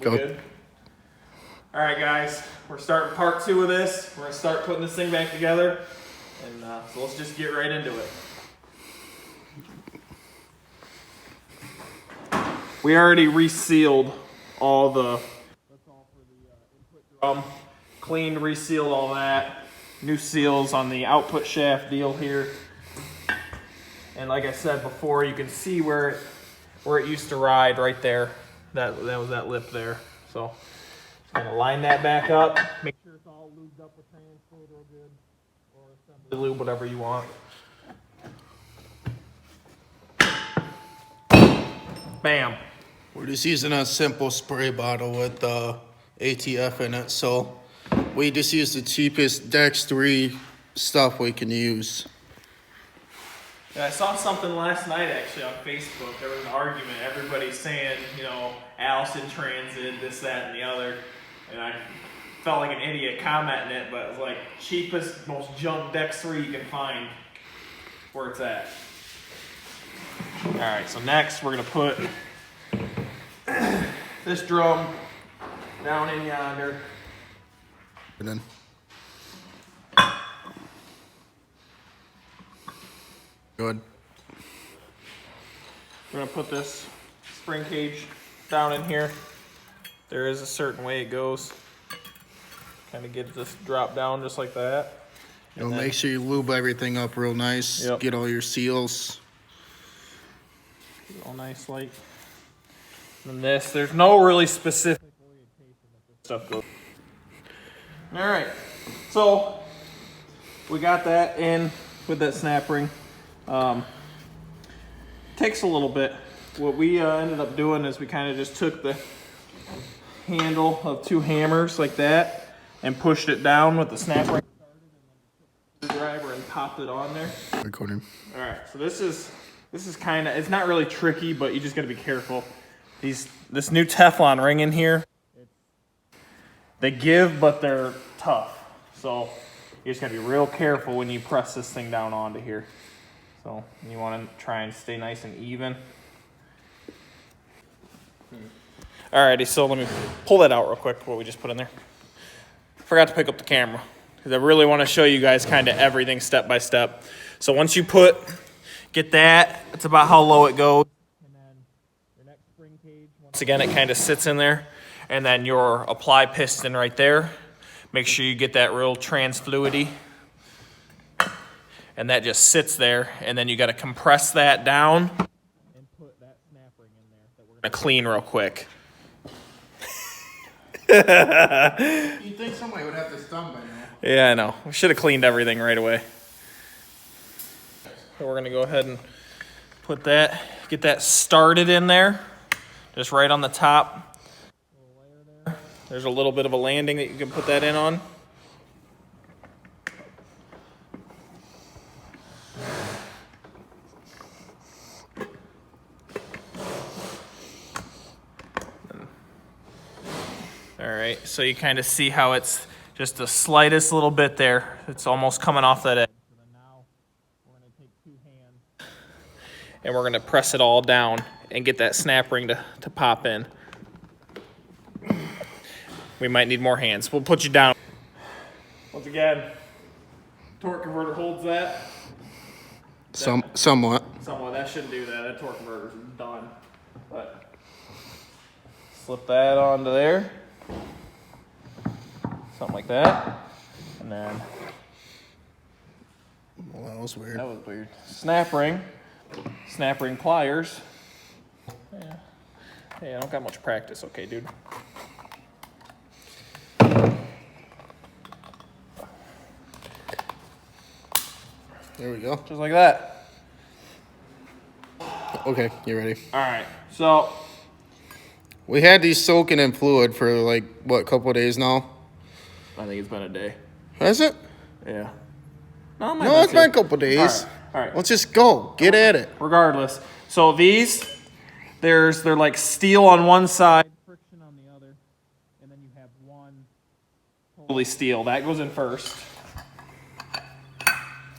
We good? All right, guys. We're starting part 2 of this. We're gonna start putting this thing back together, and so let's just get right into it. We already resealed all the. That's all for the input drum. Cleaned, resealed all that. New seals on the output shaft deal here. And like I said before, you can see where it used to ride right there. That was that lip there. So I'm gonna line that back up. Make sure it's all lubed up with transfer real good, or assembly lube, whatever you want. Bam. We're just using a simple spray bottle with ATF in it, so we just use the cheapest Dex 3 stuff we can use. Yeah, I saw something last night actually on Facebook. There was an argument. Everybody's saying, Allison transit, this, that, and the other. And I felt like an idiot commenting it, but it was like cheapest, most junk Dex 3 you can find where it's at. Alright, so next we're going to put this drum down in yonder. And then good. We're going to put this spring cage down in here. There is a certain way it goes. Kind of get this drop down just like that. And then, make sure you lube everything up real nice. Yep. Get all your seals. Get it all nice like. And this, there's no really specific orientation that this stuff goes. All right, so we got that in with that snap ring. Takes a little bit. What we ended up doing is we kind of just took the handle of 2 hammers like that and pushed it down with the snap ring started, and then the driver and popped it on there. Recording. All right, so this is kind of, it's not really tricky, but you just got to be careful. This new Teflon ring in here, they give, but they're tough. So you just got to be real careful when you press this thing down onto here. So you want to try and stay nice and even. Alrighty, so let me pull that out real quick, what we just put in there. Forgot to pick up the camera, because I really want to show you guys kind of everything step by step. So once you get that, it's about how low it goes. And then your next spring cage, once again, it kind of sits in there. And then your apply piston right there. Make sure you get that real trans fluidy. And that just sits there. And then you got to compress that down and put that snap ring in there that we're going to clean real quick. You'd think somebody would have this done by now. Yeah, I know. We should have cleaned everything right away. So we're going to go ahead and get that started in there. Just right on the top. There's a little bit of a landing that you can put that in on. All right, so you kind of see how it's just the slightest little bit there. It's almost coming off that edge. So then now we're going to take 2 hands and we're going to press it all down and get that snap ring to pop in. We might need more hands. We'll put you down. Once again, torque converter holds that. Somewhat. Somewhat. That shouldn't do that. That torque converter's done. But slip that onto there. Something like that. And then. Well, that was weird. That was weird. Snap ring pliers. Yeah. Hey, I don't got much practice. Okay, dude. There we go. Just like that. Okay, you ready? All right. So we had these soaking in fluid for like, what, a couple of days now? I think it's been a day. Has it? Yeah. No, it's been a couple of days. All right. Let's just go. Get at it. Regardless. So these, they're like steel on one side, friction on the other, and then you have one totally steel. That goes in first.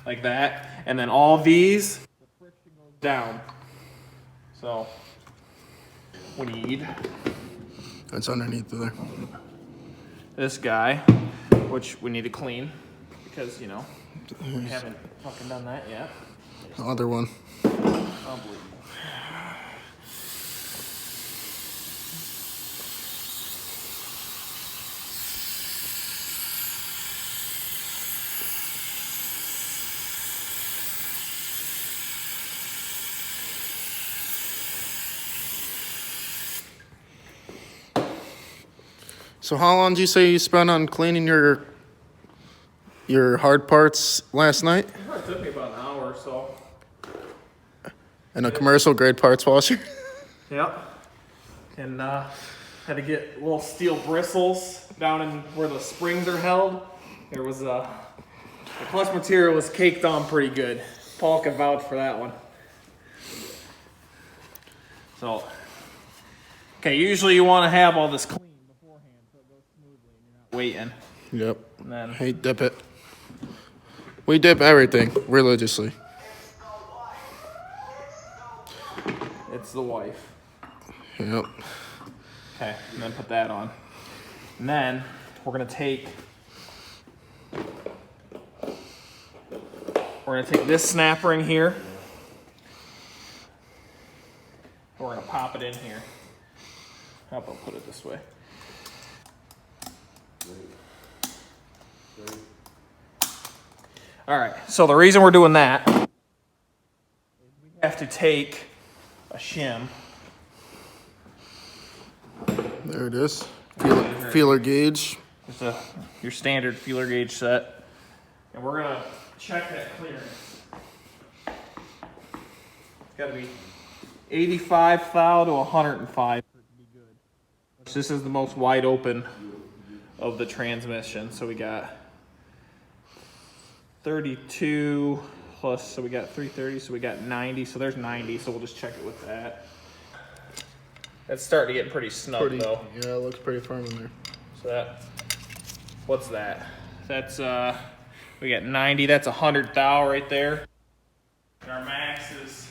Like that. And then all these, the friction goes down. So we need It's underneath there. This guy, which we need to clean because, you know, we haven't fucking done that yet. The other one. Unbelievable. So how long did you say you spent on cleaning your hard parts last night? It took me about an hour or so. In a commercial grade parts washer? Yep. And had to get little steel bristles down in where the springs are held. There was the clutch material was caked on pretty good. Paul can vouch for that one. So, okay, usually you want to have all this clean beforehand so it goes smoothly and you're not waiting. Yep. And then Hey, dip it. We dip everything religiously. it's the wife. Yep. Okay, and then put that on. And then we're gonna take this snap ring here. We're gonna pop it in here. How about put it this way? All right, so the reason we're doing that is we have to take a shim. There it is. Feeler gauge. It's your standard feeler gauge set. And we're gonna check that clearance. It's gotta be 85 thou to 105 for it to be good. This is the most wide open of the transmission. So we got 32 plus, so we got 330, so we got 90, so there's 90, so we'll just check it with that. It's starting to get pretty snug though. Yeah, it looks pretty firm in there. So that, what's that? That's, we got 90, that's 100 thou right there. And our max is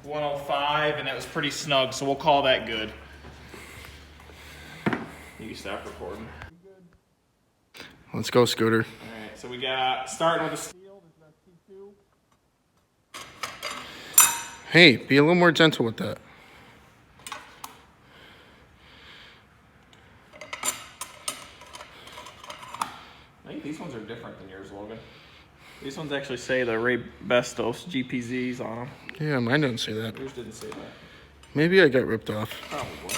105, and that was pretty snug, so we'll call that good. You can stop recording. Let's go, Scooter. Alright, so we got, starting with the steel, this is that T2. Hey, be a little more gentle with that. I think these ones are different than yours, Logan. These ones actually say the Ray Bestos GPZs on them. Yeah, mine didn't say that. Yours didn't say that. Maybe I got ripped off. Probably.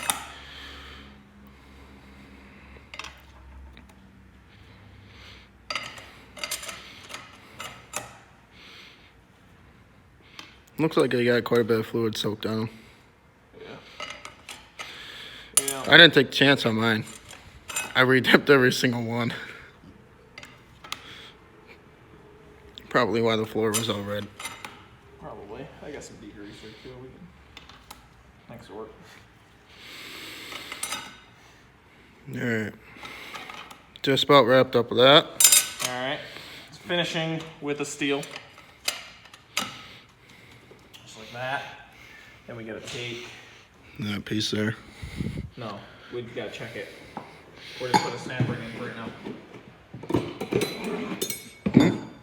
Looks like I got quite a bit of fluid soaked on them. Yeah. I didn't take a chance on mine. I re-dipped every single one. Probably why the floor was all red. Probably. I got some degreaser too. We can. Thanks for work. Alright. Just about wrapped up with that. Alright. It's finishing with a steel. Just like that. Then we gotta take. That piece there. No, we gotta check it. We're just put a snap ring in for it now.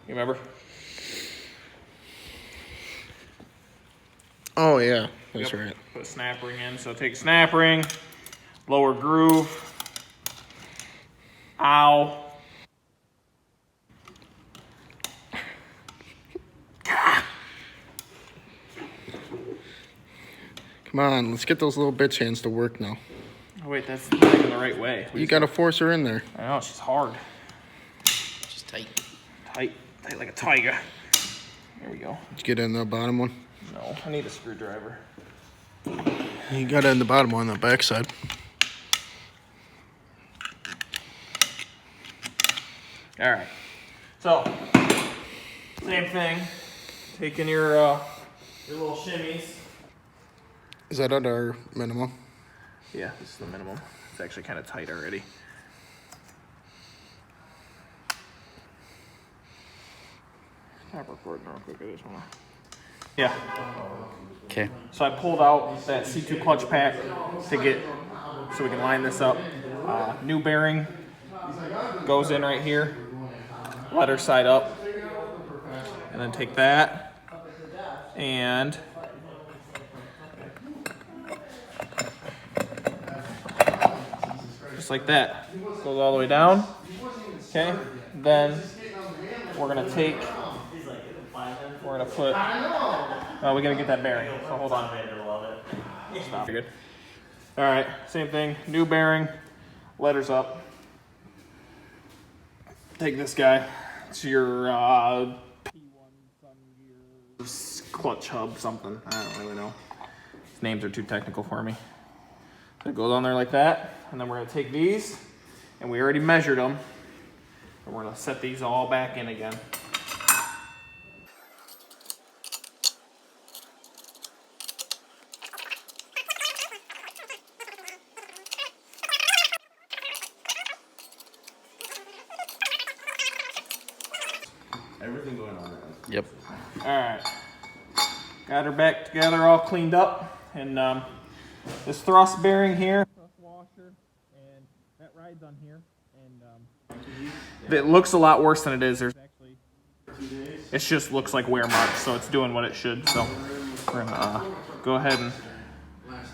You remember? Oh, yeah. That's Yep. right. Put a snap ring in. So take snap ring, lower groove. Ow. Come on, let's get those little bitch hands to work now. Oh, wait, that's not even the right way. You gotta force her in there. I know, she's hard. She's tight. Tight like a tiger. There we go. Did you get in the bottom one? No, I need a screwdriver. You got it in the bottom one on the back side. All right. So, same thing. Taking your little shimmies. Is that at our minimum? Yeah, this is the minimum. It's actually kind of tight already. Stop recording real quick. I just wanna. Yeah. Okay. So I pulled out that C2 clutch pack to get so we can line this up. New bearing goes in right here, letter side up, and then take that and just like that. Goes all the way down. Okay, then we're gonna take, we're gonna put, we gotta get that bearing, so hold on. Stop. Good. All right, same thing, new bearing, letters up. Take this guy, it's your P1 Sun Gear clutch hub something, I don't really know. These names are too technical for me. So it goes on there like that, and then we're gonna take these, and we already measured them, and we're gonna set these all back in again. Everything going on right now. Yep. All right, got her back together, all cleaned up, and this thrust bearing here, thrust washer, and that rides on here, and it looks a lot worse than it is. There's actually, it just looks like wear marks, so it's doing what it should. So we're gonna go ahead and,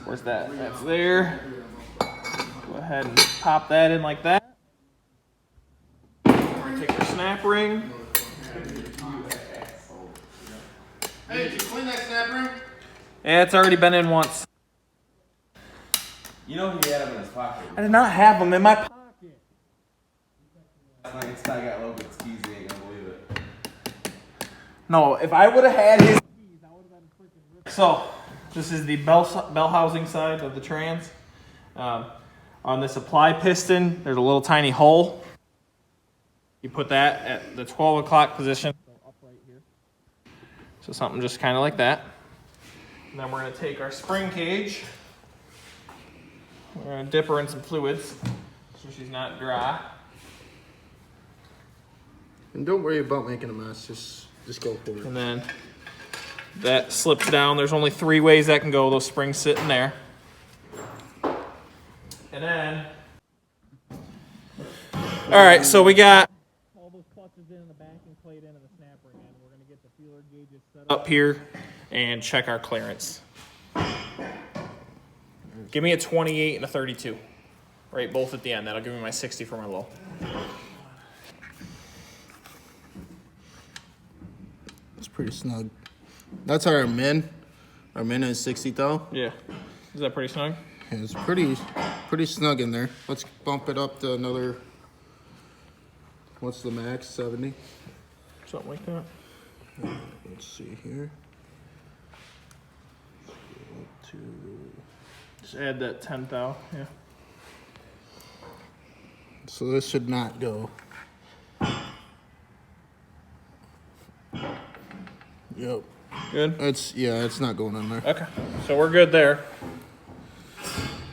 where's that? That's there. Go ahead and pop that in like that. We're gonna take the snap ring. Hey, did you clean that snap ring? Yeah, it's already been in once. You know he had them in his pocket. I did not have them in my pocket. Last night, this guy got Logan's keys. He ain't gonna believe it. No, if I would have had his keys, I would have been freaking rich. So, this is the bell housing side of the trans. On this apply piston, there's a little tiny hole. You put that at the 12 o'clock position. So up right here. So something just kind of like that. And then we're going to take our spring cage. We're going to dip her in some fluids so she's not dry. And don't worry about making a mess. Just go for it. And then that slips down. There's only 3 ways that can go. Those springs sit in there. And then, all right, so we got all those clutches in the backing plate into the snapper again. We're going to get the feeler gauges set up here and check our clearance. Give me a 28 and a 32. Right, both at the end. That'll give me my 60 for my low. It's pretty snug. That's our min. Our min is 60 thou. Yeah. Is that pretty snug? Yeah, it's pretty snug in there. Let's bump it up to another. What's the max? 70. Something like that. Let's see here. Just add that 10 thou. Yeah. So this should not go. Yep. Good? It's not going in there. Okay. So we're good there.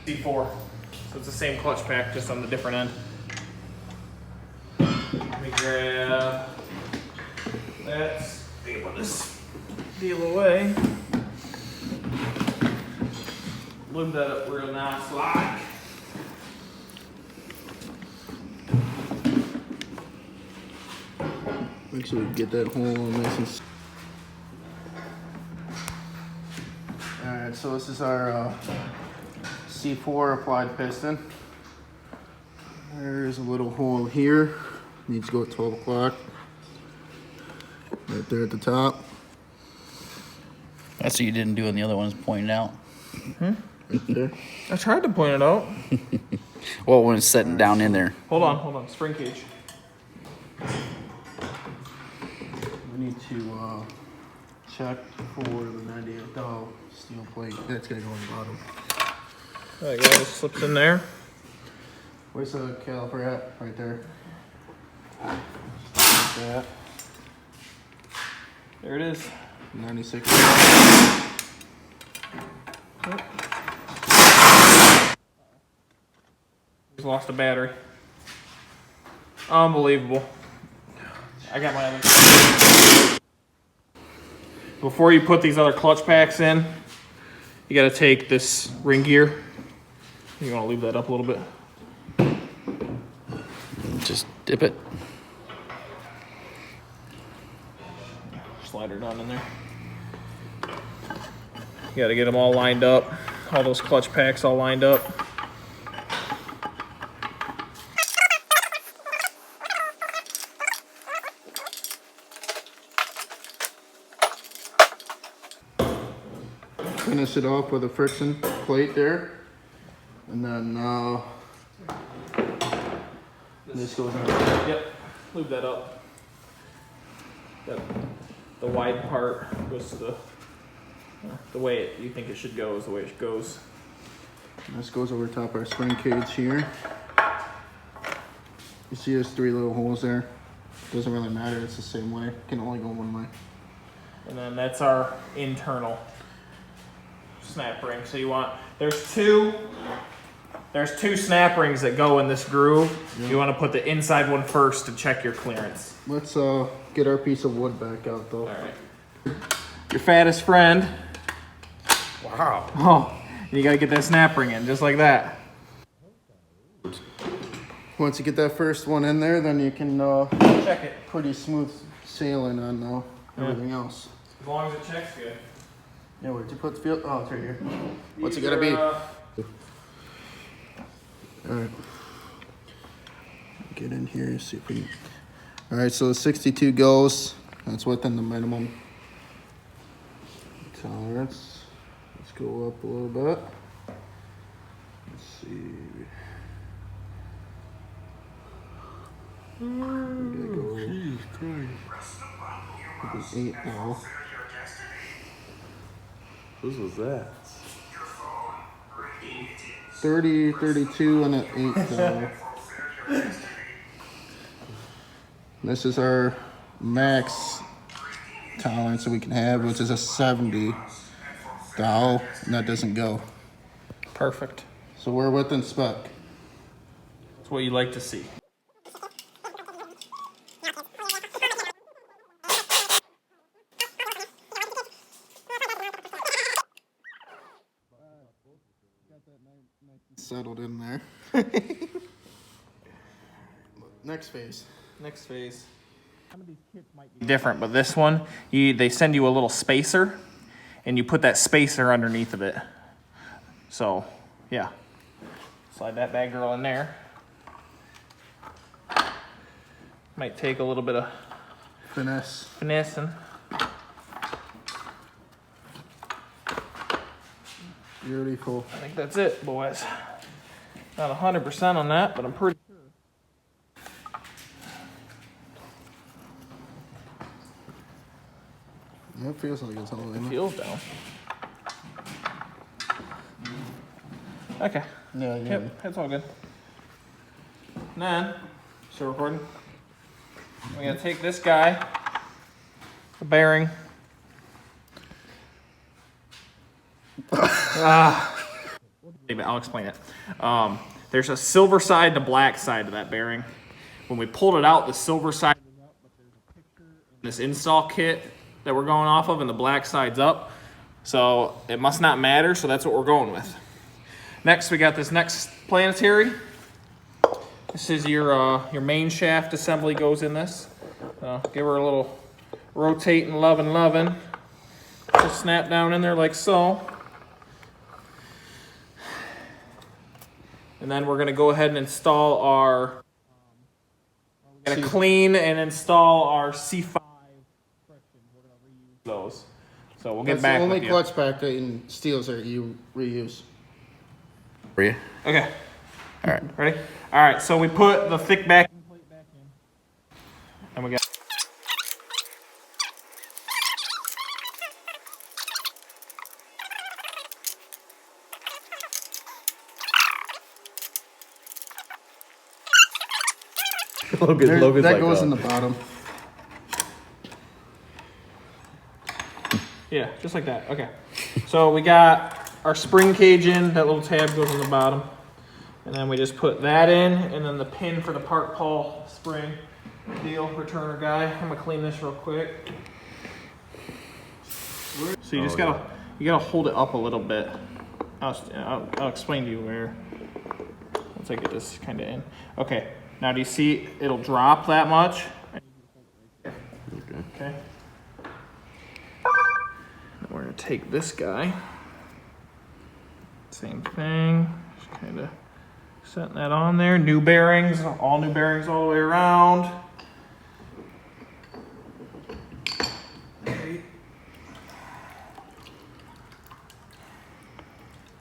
C4. So it's the same clutch pack, just on the different end. Let me grab that. Put this deal away. Lube that up real nice like. Make sure we get that hole nice and. Alright, so this is our C4 applied piston. There's a little hole here. Needs to go at 12 o'clock. Right there at the top. That's what you didn't do, and the other one's pointed out. Right there. I tried to point it out. Well, when it's sitting down in there. Hold on. Spring cage. We need to check for the 98 thou steel plate. That's gonna go on the bottom. There you go. It slips in there. Where's the caliper at? Right there. Like that. There it is. 96. Just lost a battery. Unbelievable. I got my other. Before you put these other clutch packs in, you got to take this ring gear. You want to leave that up a little bit? Just dip it. Slide her down in there. You got to get them all lined up. All those clutch packs all lined up. Finish it off with a friction plate there. And then this goes on. Yep, lube that up. The wide part goes to the way you think it should go is the way it goes. And this goes over top our spring cage here. You see there's 3 little holes there. Doesn't really matter, it's the same way. Can only go one way. And then that's our internal snap ring. So you want, there's two snap rings that go in this groove. Yep. You want to put the inside one first to check your clearance. Let's get our piece of wood back out though. All right. Your fattest friend. Wow. Oh, and you got to get that snap ring in just like that. Once you get that first one in there, then you can Check it. pretty smooth sailing on everything else. As long as it checks good. Yeah, where'd you put the field? Oh, it's right here. What's it gotta be? Alright. Get in here, see if we can. Alright, so the 62 goes. That's within the minimum tolerance. Let's go up a little bit. Let's see. We gotta go. Jeez Christ. 8 now. Whose was that? 30, 32, and an 8 now. This is our max tolerance that we can have, which is a 70 thou, and that doesn't go. Perfect. So we're within spec. That's what you like to see. Settled in there. Next phase. Next phase. Some of these kits might be different, but this one, they send you a little spacer, and you put that spacer underneath of it. So, yeah. Slide that bad girl in there. Might take a little bit of finessing. Beautiful. I think that's it, boys. Not 100% on that, but I'm pretty sure. It feels like it's all in. It feels down. Okay. Yeah, yeah. Yep, it's all good. And then, still recording? We're gonna take this guy, the bearing. I'll explain it. There's a silver side and a black side to that bearing. When we pulled it out, the silver side was up, but there's a picture in this install kit that we're going off of, and the black side's up. So it must not matter, so that's what we're going with. Next, we got this next Planetary. This is your main shaft assembly goes in this. Give her a little rotating, loving. Just snap down in there like so. And then we're gonna go ahead and install our, we're gonna clean and install our C5 friction. We're gonna reuse those. So we'll get back That's the with only you. clutch pack that in steels that you reuse. For you? Okay, All right. ready? All right, so we put the thick backing plate back in. And we got Logan's that like, goes in the bottom. yeah, just like that. Okay. So we got our spring cage in. That little tab goes on the bottom. And then we just put that in, and then the pin for the Park Paul spring deal returner guy. I'm gonna clean this real quick. So you just gotta hold it up a little bit. I'll explain to you where. once I get this kind of in. Okay, now do you see it'll drop that much? Okay. Now we're gonna take this guy. Same thing, just kind of setting that on there. New bearings, all new bearings all the way around. Okay.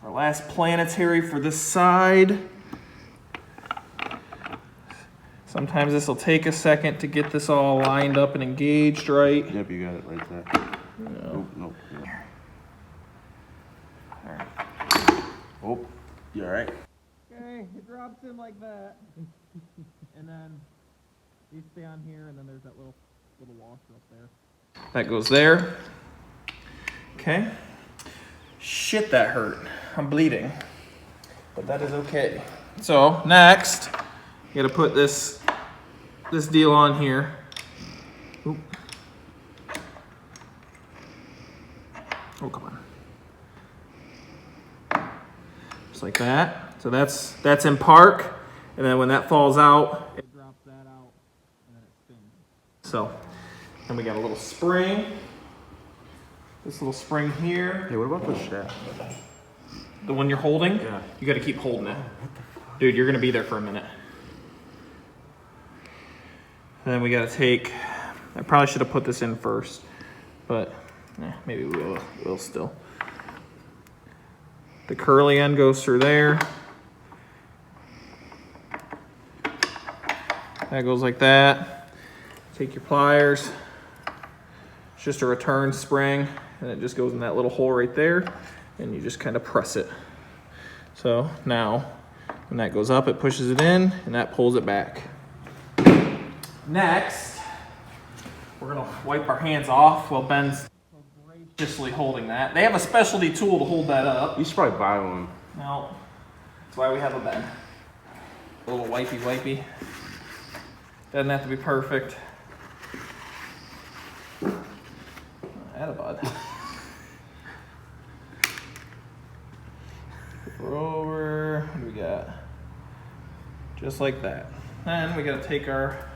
Our last planetary for this side. Sometimes this will take a second to get this all lined up and engaged right. Yep, you got it right there. No. Nope. All right. Oh, you alright? Okay, it drops in like that. And then you stay on here, and then there's that little washer up there. That goes there. Okay. Shit, that hurt. I'm bleeding. But that is okay. So, next, you gotta put this deal on here. Oop. Oh, come on. Just like that. So that's in park, and then when that falls out, it drops that out, and then it spins. So, then we got a little spring. This little spring here. Hey, what about the shaft? The one you're holding? Yeah. You gotta keep holding it. Dude, you're gonna be there for a minute. And then we gotta take, I probably should have put this in first, but maybe we'll still. The curly end goes through there. That goes like that. Take your pliers. It's just a return spring, and it just goes in that little hole right there, and you just kind of press it. So now, when that goes up, it pushes it in, and that pulls it back. Next, we're gonna wipe our hands off while Ben's graciously holding that. They have a specialty tool to hold that up. You should probably buy one. No, that's why we have a Ben. A little wipey. Doesn't have to be perfect. Atta-bud. We're over. What do we got? Just like that. Then we gotta take our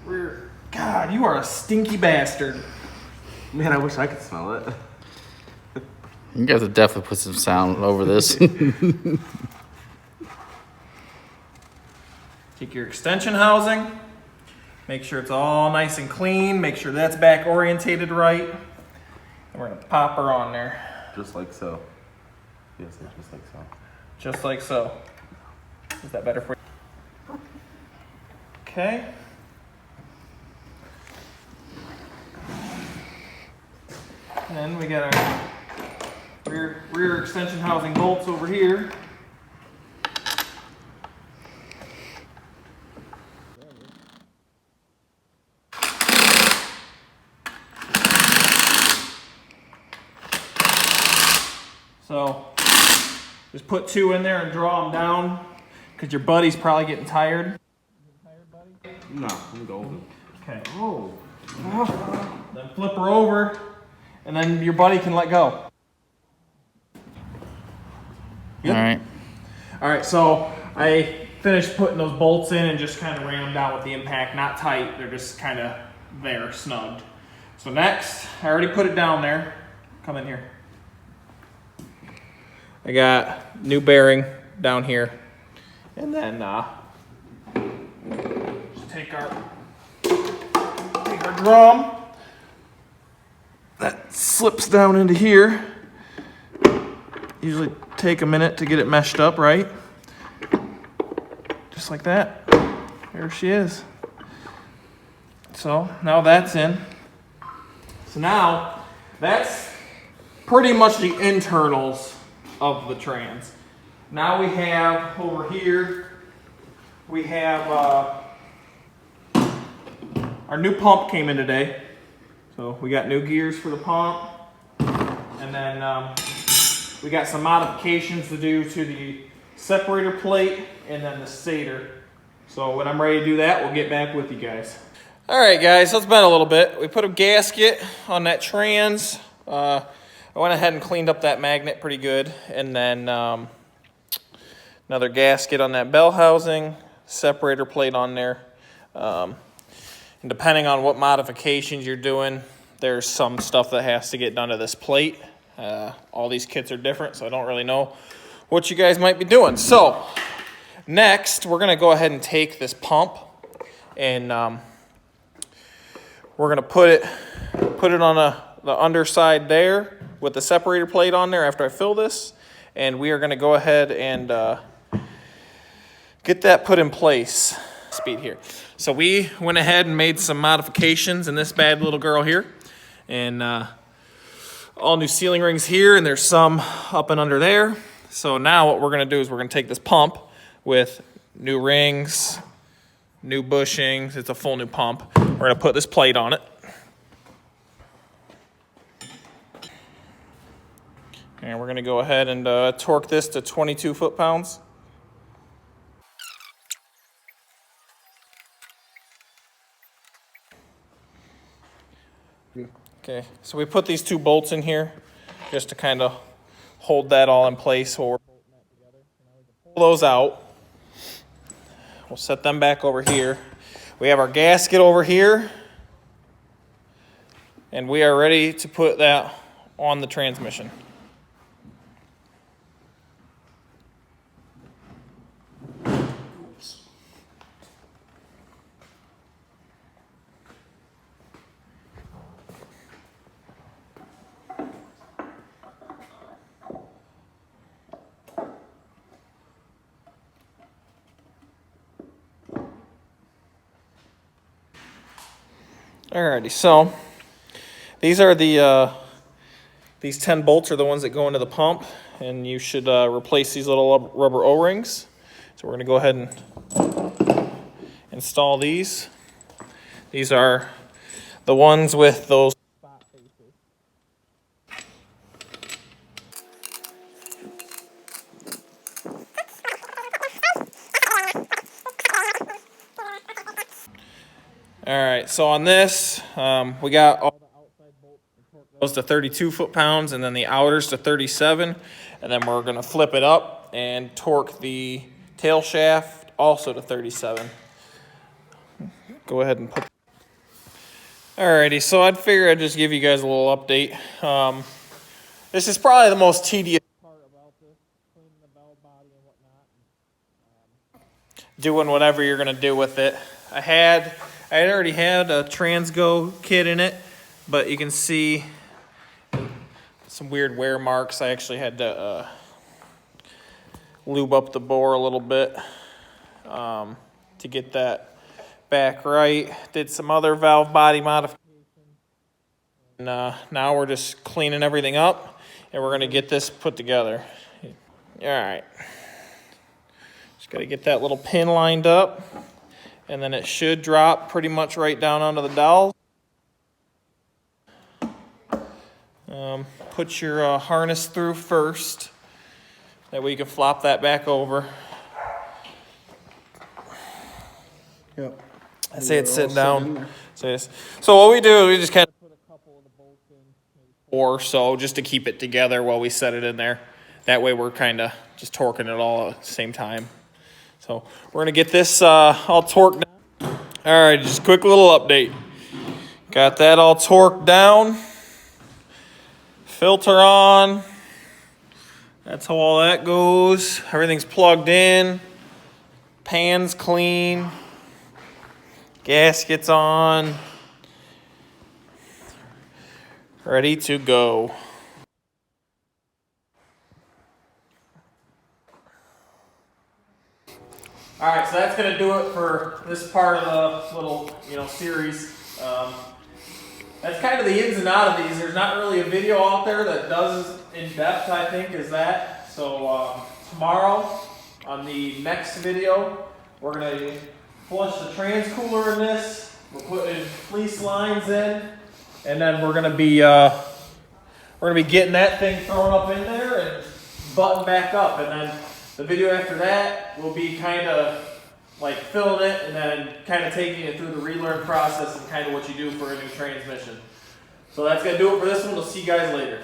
rear. God, you are a stinky bastard. Man, I wish I could smell it. You guys have definitely put some sound over this. Take your extension housing. Make sure it's all nice and clean. Make sure that's back orientated right. And we're gonna pop her on there. Just like so. Yes, just like so. Just like so. Is that better for you? Okay. And then we got our rear extension housing bolts over here. So just put two in there and draw them down, because your buddy's probably getting tired. No, I'm golden. Okay. Oh. Then flip her over, and then your buddy can let go. Good? All right. All right, so I finished putting those bolts in and just kind of ran them down with the impact. Not tight, they're just kind of there, snugged. So next, I already put it down there. Come in here. I got new bearing down here. And then just take our drum. That slips down into here. Usually take a minute to get it meshed up, right? Just like that. There she is. So now that's in. So now that's pretty much the internals of the trans. Now we have over here, we have our new pump came in today. So we got new gears for the pump, and then we got some modifications to do to the separator plate and then the stator. So when I'm ready to do that, we'll get back with you guys. All right, guys, so it's been a little bit. We put a gasket on that trans. I went ahead and cleaned up that magnet pretty good, and then another gasket on that bell housing, separator plate on there. And depending on what modifications you're doing, there's some stuff that has to get done to this plate. All these kits are different, so I don't really know what you guys might be doing. So next, we're gonna go ahead and take this pump and we're gonna put it on the underside there with the separator plate on there after I fill this. And we are gonna go ahead and get that put in place. Speed here. So we went ahead and made some modifications in this bad little girl here. And all new sealing rings here, and there's some up and under there. So now what we're gonna do is we're gonna take this pump with new rings, new bushings, it's a full new pump. We're gonna put this plate on it. And we're gonna go ahead and torque this to 22 foot-pounds. Okay, so we put these 2 bolts in here just to kind of hold that all in place while we're bolting that together. Now we can pull those out. We'll set them back over here. We have our gasket over here, and we are ready to put that on the transmission. Alrighty, so these are these 10 bolts are the ones that go into the pump, and you should replace these little rubber O-rings. So we're going to go ahead and install these. These are the ones with those spot faces. All right, so on this, we got all the outside bolts and torque those to 32 foot-pounds, and then the outers to 37, and then we're gonna flip it up and torque the tail shaft also to 37. Go ahead and put. Alrighty, so I'd figure I'd just give you guys a little update. This is probably the most tedious part about this, cleaning the bell body and whatnot, doing whatever you're gonna do with it. I had already had a Transgo kit in it, but you can see some weird wear marks. I actually had to lube up the bore a little bit to get that back right. Did some other valve body modifications. And now we're just cleaning everything up, and we're gonna get this put together. All right. Just gotta get that little pin lined up, and then it should drop pretty much right down onto the dowel. Put your harness through first. That way you can flop that back over. Yep. I say it's sitting down. So what we do is we just kind of put a couple of the bolts in, maybe 4 or so, just to keep it together while we set it in there. That way we're kind of just torquing it all at the same time. So we're gonna get this all torqued down. All right, just a quick little update. Got that all torqued down. Filter on. That's how all that goes. Everything's plugged in. Pan's clean. Gasket's on. Ready to go. All right, so that's gonna do it for this part of the little, series. That's kind of the ins and outs of these. There's not really a video out there that does as in depth, I think, as that. So tomorrow on the next video, we're gonna flush the trans cooler in this. We're putting fleece lines in, and then we're gonna be getting that thing thrown up in there and buttoned back up, and then the video after that will be kind of like filling it and then kind of taking it through the relearn process and kind of what you do for a new transmission. So that's going to do it for this one. We'll see you guys later.